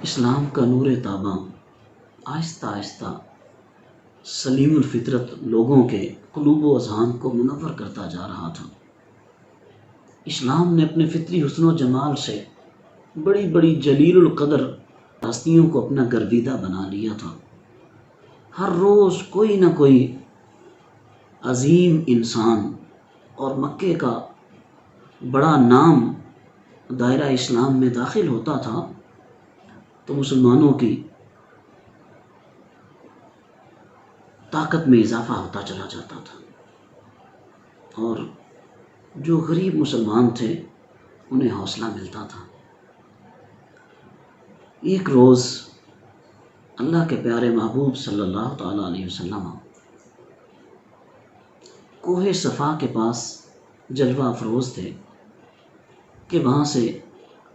اسلام کا نور تاباں آہستہ آہستہ سلیم الفطرت لوگوں کے قلوب و اذہان کو منور کرتا جا رہا تھا۔ اسلام نے اپنے فطری حسن و جمال سے بڑی بڑی جلیل القدر ہستیوں کو اپنا گرویدہ بنا لیا تھا۔ ہر روز کوئی نہ کوئی عظیم انسان اور مکے کا بڑا نام دائرہ اسلام میں داخل ہوتا تھا تو مسلمانوں کی طاقت میں اضافہ ہوتا چلا جاتا تھا اور جو غریب مسلمان تھے انہیں حوصلہ ملتا تھا۔ ایک روز اللہ کے پیارے محبوب صلی اللہ تعالیٰ علیہ وسلم کوہ صفا کے پاس جلوہ افروز تھے کہ وہاں سے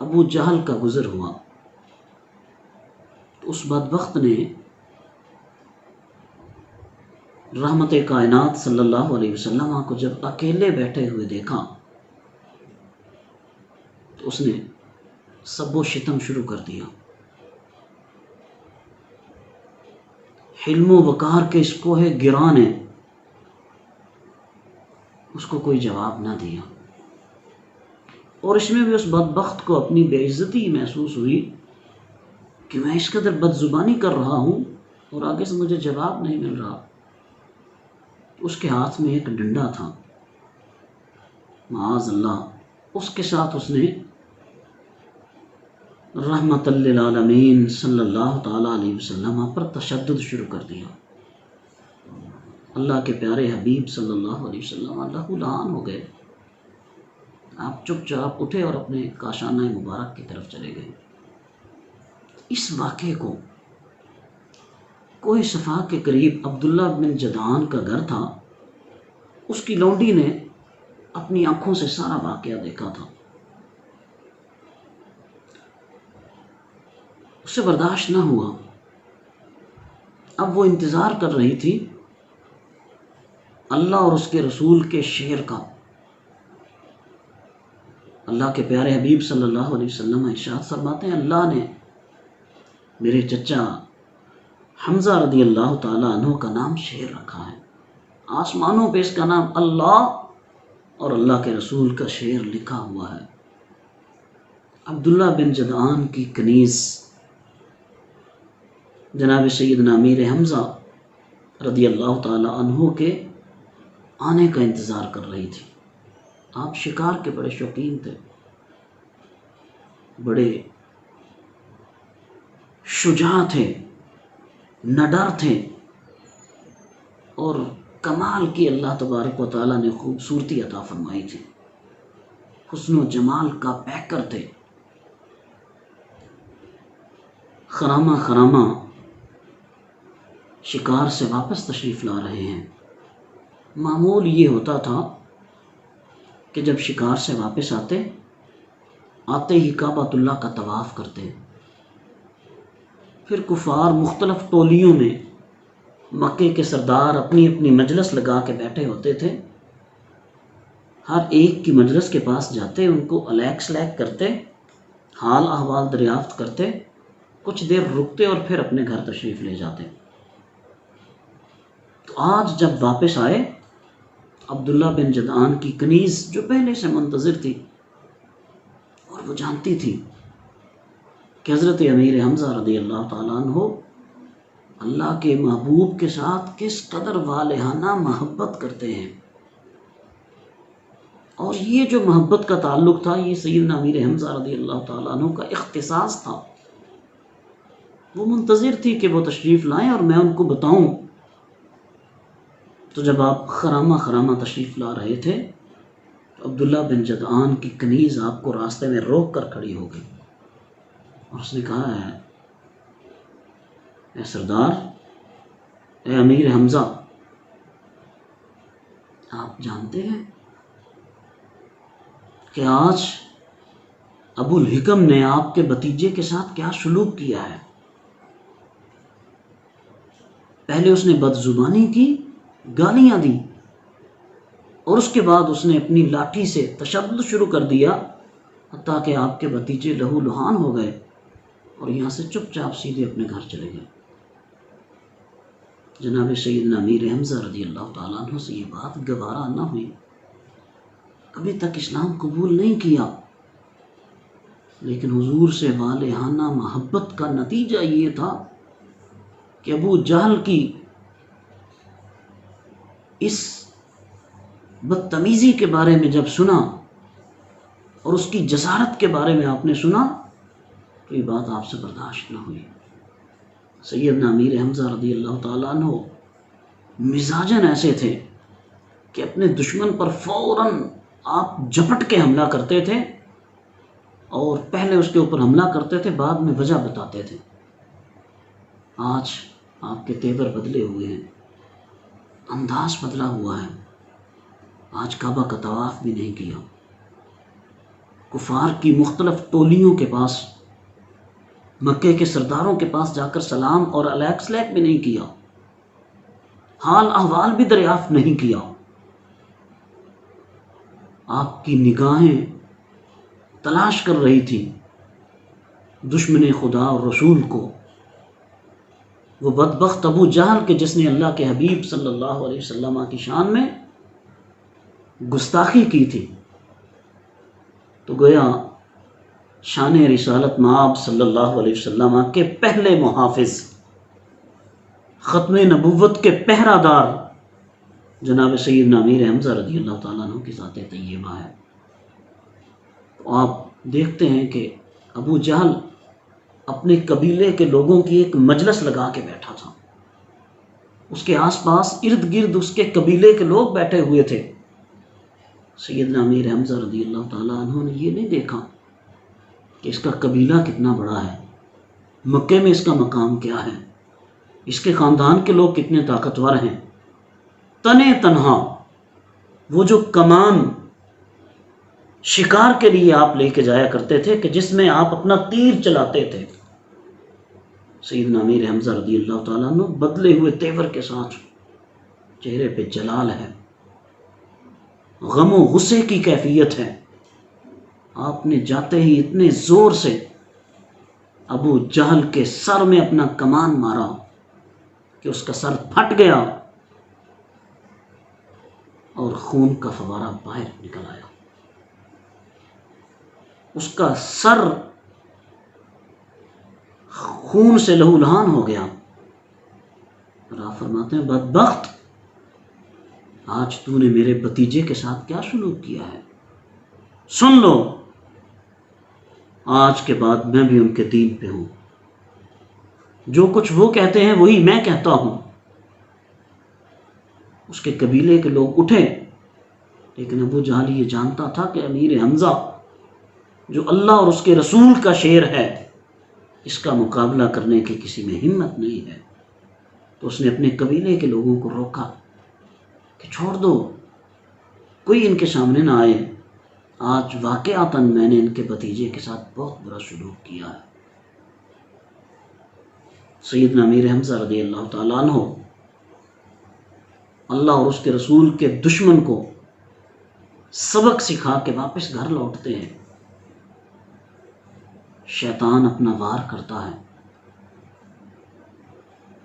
ابو جہل کا گزر ہوا تو اس بدبخت نے رحمت کائنات صلی اللہ علیہ وسلم کو جب اکیلے بیٹھے ہوئے دیکھا تو اس نے سب و شتم شروع کر دیا۔ حلم و وقار کے اس کوہ گراں نے اس کو کوئی جواب نہ دیا اور اس میں بھی اس بدبخت کو اپنی بے عزتی محسوس ہوئی کہ میں اس قدر بد زبانی کر رہا ہوں اور آگے سے مجھے جواب نہیں مل رہا۔ اس کے ہاتھ میں ایک ڈنڈا تھا، معاذ اللہ اس کے ساتھ اس نے رحمت للعالمین صلی اللہ تعالیٰ علیہ وسلم پر تشدد شروع کر دیا۔ اللہ کے پیارے حبیب صلی اللہ علیہ وسلم اللہ لعان ہو گئے۔ آپ چپ چاپ اٹھے اور اپنے کاشانہ مبارک کی طرف چلے گئے۔ اس واقعے کو کوہ صفا کے قریب عبداللہ بن جدعان کا گھر تھا، اس کی لونڈی نے اپنی آنکھوں سے سارا واقعہ دیکھا تھا۔ اسے برداشت نہ ہوا، اب وہ انتظار کر رہی تھی اللہ اور اس کے رسول کے شعر کا۔ اللہ کے پیارے حبیب صلی اللہ علیہ وسلم ارشاد فرماتے ہیں اللہ نے میرے چچا حمزہ رضی اللہ تعالیٰ عنہ کا نام شعر رکھا ہے، آسمانوں پہ اس کا نام اللہ اور اللہ کے رسول کا شعر لکھا ہوا ہے۔ عبداللہ بن جدعان کی کنیز جناب سیدنا امیر حمزہ رضی اللہ تعالیٰ عنہ کے آنے کا انتظار کر رہی تھی۔ آپ شکار کے بڑے شوقین تھے، بڑے شجاع تھے، نڈر تھے اور کمال کی اللہ تبارک و تعالیٰ نے خوبصورتی عطا فرمائی تھی، حسن و جمال کا پیکر تھے۔ خرامہ خرامہ شکار سے واپس تشریف لا رہے ہیں۔ معمول یہ ہوتا تھا کہ جب شکار سے واپس آتے ہی کعبۃ اللہ کا طواف کرتے، پھر کفار مختلف ٹولیوں میں مکے کے سردار اپنی اپنی مجلس لگا کے بیٹھے ہوتے تھے، ہر ایک کی مجلس کے پاس جاتے، ان کو الیک سلیک کرتے، حال احوال دریافت کرتے، کچھ دیر رکتے اور پھر اپنے گھر تشریف لے جاتے۔ تو آج جب واپس آئے عبداللہ بن جدعان کی کنیز جو پہلے سے منتظر تھی اور وہ جانتی تھی کہ حضرت امیر حمزہ رضی اللہ تعالیٰ عنہ اللہ کے محبوب کے ساتھ کس قدر والہانہ محبت کرتے ہیں، اور یہ جو محبت کا تعلق تھا یہ سیدنا امیر حمزہ رضی اللہ تعالیٰ عنہ کا اختصاص تھا۔ وہ منتظر تھی کہ وہ تشریف لائیں اور میں ان کو بتاؤں۔ تو جب آپ خرامہ خرامہ تشریف لا رہے تھے تو عبداللہ بن جدعان کی کنیز آپ کو راستے میں روک کر کھڑی ہو گئی اور اس نے کہا ہے اے سردار، اے امیر حمزہ، آپ جانتے ہیں کہ آج ابو الحکم نے آپ کے بھتیجے کے ساتھ کیا سلوک کیا ہے؟ پہلے اس نے بد زبانی کی، گالیاں دی، اور اس کے بعد اس نے اپنی لاٹھی سے تشدد شروع کر دیا، حتیٰ کہ آپ کے بھتیجے لہو لہان ہو گئے اور یہاں سے چپ چاپ سیدھے اپنے گھر چلے گئے۔ جناب سیدنا امیر حمزہ رضی اللہ تعالیٰ عنہ سے یہ بات گوارا نہ ہوئی، ابھی تک اسلام قبول نہیں کیا، لیکن حضور سے والہانہ محبت کا نتیجہ یہ تھا کہ ابو جہل کی اس بدتمیزی کے بارے میں جب سنا اور اس کی جسارت کے بارے میں آپ نے سنا تو یہ بات آپ سے برداشت نہ ہوئی۔ سیدنا امیر حمزہ رضی اللہ تعالیٰ عنہ مزاجن ایسے تھے کہ اپنے دشمن پر فوراً آپ جھپٹ کے حملہ کرتے تھے، اور پہلے اس کے اوپر حملہ کرتے تھے، بعد میں وجہ بتاتے تھے۔ آج آپ کے تیور بدلے ہوئے ہیں، انداز بدلا ہوا ہے، آج کعبہ کا طواف بھی نہیں کیا، کفار کی مختلف ٹولیوں کے پاس، مکے کے سرداروں کے پاس جا کر سلام اور علیک سلیک بھی نہیں کیا، حال احوال بھی دریافت نہیں کیا۔ آپ کی نگاہیں تلاش کر رہی تھی دشمن خدا اور رسول کو، وہ بدبخت ابو جہل کے جس نے اللہ کے حبیب صلی اللہ علیہ وسلم کی شان میں گستاخی کی تھی۔ تو گویا شان رسالت مآب صلی اللہ علیہ وسلم کے پہلے محافظ، ختم نبوت کے پہرہ دار جناب سیدنا امیر حمزہ رضی اللہ تعالیٰ عنہ کی ذات طیبہ ہے۔ تو آپ دیکھتے ہیں کہ ابو جہل اپنے قبیلے کے لوگوں کی ایک مجلس لگا کے بیٹھا تھا، اس کے آس پاس ارد گرد اس کے قبیلے کے لوگ بیٹھے ہوئے تھے۔ سیدنا امیر حمزہ رضی اللہ تعالیٰ عنہ نے یہ نہیں دیکھا کہ اس کا قبیلہ کتنا بڑا ہے، مکے میں اس کا مقام کیا ہے، اس کے خاندان کے لوگ کتنے طاقتور ہیں۔ تنے تنہا وہ جو کمان شکار کے لیے آپ لے کے جایا کرتے تھے کہ جس میں آپ اپنا تیر چلاتے تھے، سیدنا امیر حمزہ رضی اللہ تعالیٰ عنہ بدلے ہوئے تیور کے ساتھ، چہرے پہ جلال ہے، غم و غصے کی کیفیت ہے۔ آپ نے جاتے ہی اتنے زور سے ابو جہل کے سر میں اپنا کمان مارا کہ اس کا سر پھٹ گیا اور خون کا فوارہ باہر نکل آیا، اس کا سر خون سے لہولہان ہو گیا۔ اور آپ فرماتے ہیں بدبخت، آج تو نے میرے بھتیجے کے ساتھ کیا سلوک کیا ہے، سن لو، آج کے بعد میں بھی ان کے دین پہ ہوں، جو کچھ وہ کہتے ہیں وہی میں کہتا ہوں۔ اس کے قبیلے کے لوگ اٹھے، لیکن ابو جہل یہ جانتا تھا کہ امیر حمزہ جو اللہ اور اس کے رسول کا شیر ہے، اس کا مقابلہ کرنے کی کسی میں ہمت نہیں ہے۔ تو اس نے اپنے قبیلے کے لوگوں کو روکا کہ چھوڑ دو، کوئی ان کے سامنے نہ آئے، آج واقعتاً میں نے ان کے بھتیجے کے ساتھ بہت برا سلوک کیا ہے۔ سیدنا امیر حمزہ رضی اللہ تعالیٰ عنہ اللہ اور اس کے رسول کے دشمن کو سبق سکھا کے واپس گھر لوٹتے ہیں۔ شیطان اپنا وار کرتا ہے،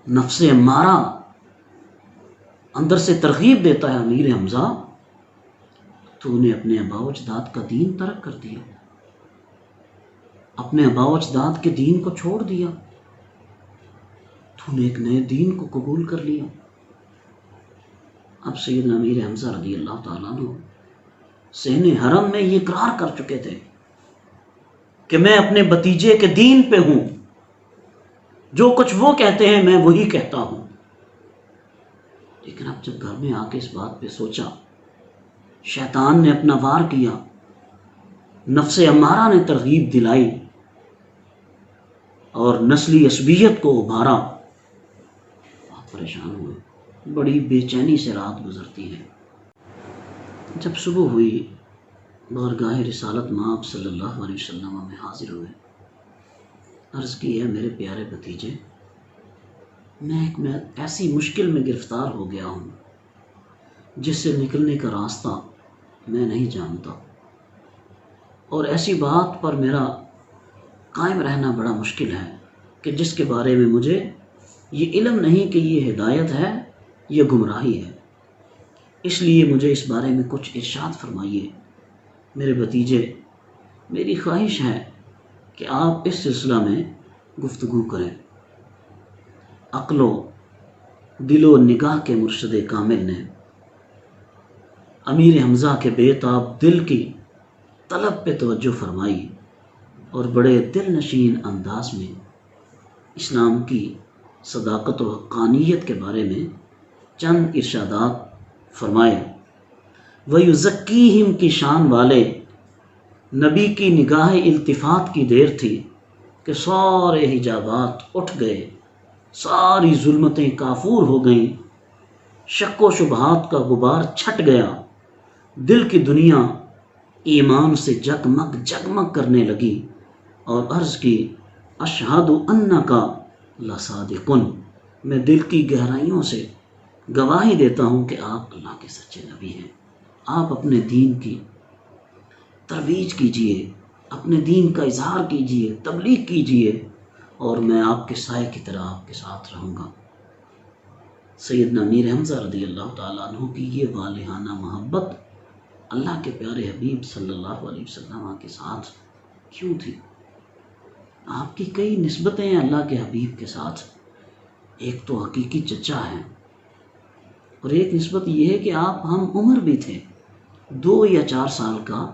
نفس امارہ اندر سے ترغیب دیتا ہے، امیر حمزہ تو نے اپنے آباء و اجداد کا دین ترک کر دیا، اپنے آباء و اجداد کے دین کو چھوڑ دیا، تو نے ایک نئے دین کو قبول کر لیا۔ اب سیدنا امیر حمزہ رضی اللہ تعالیٰ عنہ صحن حرم میں یہ اقرار کر چکے تھے کہ میں اپنے بھتیجے کے دین پہ ہوں، جو کچھ وہ کہتے ہیں میں وہی کہتا ہوں۔ لیکن اب جب گھر میں آ کے اس بات پہ سوچا، شیطان نے اپنا وار کیا، نفس امارہ نے ترغیب دلائی اور نسلی عصبیت کو ابھارا، بہت پریشان ہوئے، بڑی بے چینی سے رات گزرتی ہے۔ جب صبح ہوئی، بارگاہ رسالت مآب صلی اللہ علیہ وسلم میں حاضر ہوئے، عرض کی ہے میرے پیارے بھتیجے، میں ایسی مشکل میں گرفتار ہو گیا ہوں جس سے نکلنے کا راستہ میں نہیں جانتا، اور ایسی بات پر میرا قائم رہنا بڑا مشکل ہے کہ جس کے بارے میں مجھے یہ علم نہیں کہ یہ ہدایت ہے یہ گمراہی ہے۔ اس لیے مجھے اس بارے میں کچھ ارشاد فرمائیے۔ میرے بھتیجے، میری خواہش ہے کہ آپ اس سلسلہ میں گفتگو کریں۔ عقل و دل و نگاہ کے مرشد کامل نے امیر حمزہ کے بے تاب دل کی طلب پہ توجہ فرمائی اور بڑے دل نشین انداز میں اسلام کی صداقت و حقانیت کے بارے میں چند ارشادات فرمائے۔ وَيُزَكِّيهِمْ کی شان والے نبی کی نگاہ التفات کی دیر تھی کہ سارے حجابات اٹھ گئے، ساری ظلمتیں کافور ہو گئیں، شک و شبہات کا غبار چھٹ گیا، دل کی دنیا ایمان سے جگمگ جگمگ کرنے لگی اور عرض کی اشہد انکا لصادقن، میں دل کی گہرائیوں سے گواہی دیتا ہوں کہ آپ اللہ کے سچے نبی ہیں۔ آپ اپنے دین کی ترویج کیجئے، اپنے دین کا اظہار کیجئے، تبلیغ کیجئے، اور میں آپ کے سائے کی طرح آپ کے ساتھ رہوں گا۔ سیدنا امیر حمزہ رضی اللہ تعالیٰ عنہ کی یہ والہانہ محبت اللہ کے پیارے حبیب صلی اللہ علیہ وسلم کے ساتھ کیوں تھی؟ آپ کی کئی نسبتیں ہیں اللہ کے حبیب کے ساتھ۔ ایک تو حقیقی چچا ہے، اور ایک نسبت یہ ہے کہ آپ ہم عمر بھی تھے، 2 یا 4 سال کا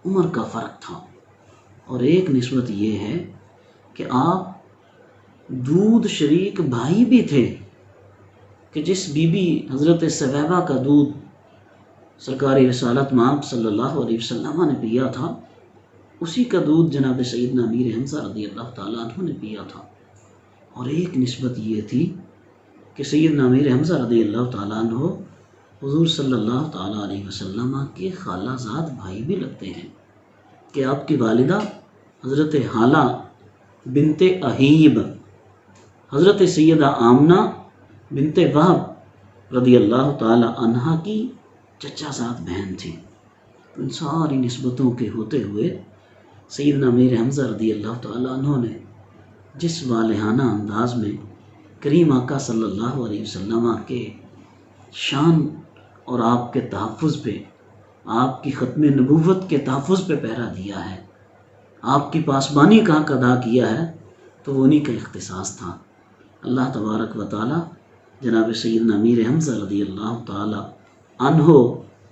عمر کا فرق تھا، اور ایک نسبت یہ ہے کہ آپ دودھ شریک بھائی بھی تھے کہ جس بی بی حضرت ثویبہ کا دودھ سرکار رسالت مآب صلی اللہ علیہ وسلم نے پیا تھا، اسی کا دودھ جناب سیدنا امیر حمزہ رضی اللہ تعالیٰ عنہ نے پیا تھا۔ اور ایک نسبت یہ تھی کہ سیدنا امیر حمزہ رضی اللہ تعالیٰ عنہ حضور صلی اللہ تعالیٰ علیہ وسلم کے خالہ زاد بھائی بھی لگتے ہیں، کہ آپ کی والدہ حضرت حالہ بنت احیب حضرت سیدہ آمنہ بنت وہب رضی اللہ تعالیٰ عنہ کی چچا زاد بہن تھی۔ ان ساری نسبتوں کے ہوتے ہوئے سیدنا امیر حمزہ رضی اللہ تعالیٰ عنہ نے جس والہانہ انداز میں کریم آقا صلی اللہ علیہ وسلم کے شان اور آپ کے تحفظ پہ، آپ کی ختم نبوت کے تحفظ پہ پہرا دیا ہے، آپ کی پاسبانی کا حق ادا کیا ہے، تو وہ انہی کا اختصاص تھا۔ اللہ تبارک و تعالی جناب سیدنا امیر حمزہ رضی اللہ تعالی عنہ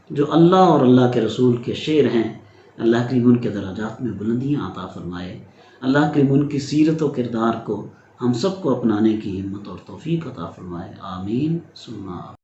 جو اللہ اور اللہ کے رسول کے شعر ہیں، اللہ کریم ان کے درجات میں بلندیاں عطا فرمائے۔ اللہ کریم ان کی سیرت و کردار کو ہم سب کو اپنانے کی ہمت اور توفیق عطا فرمائے۔ آمین ثم آمین۔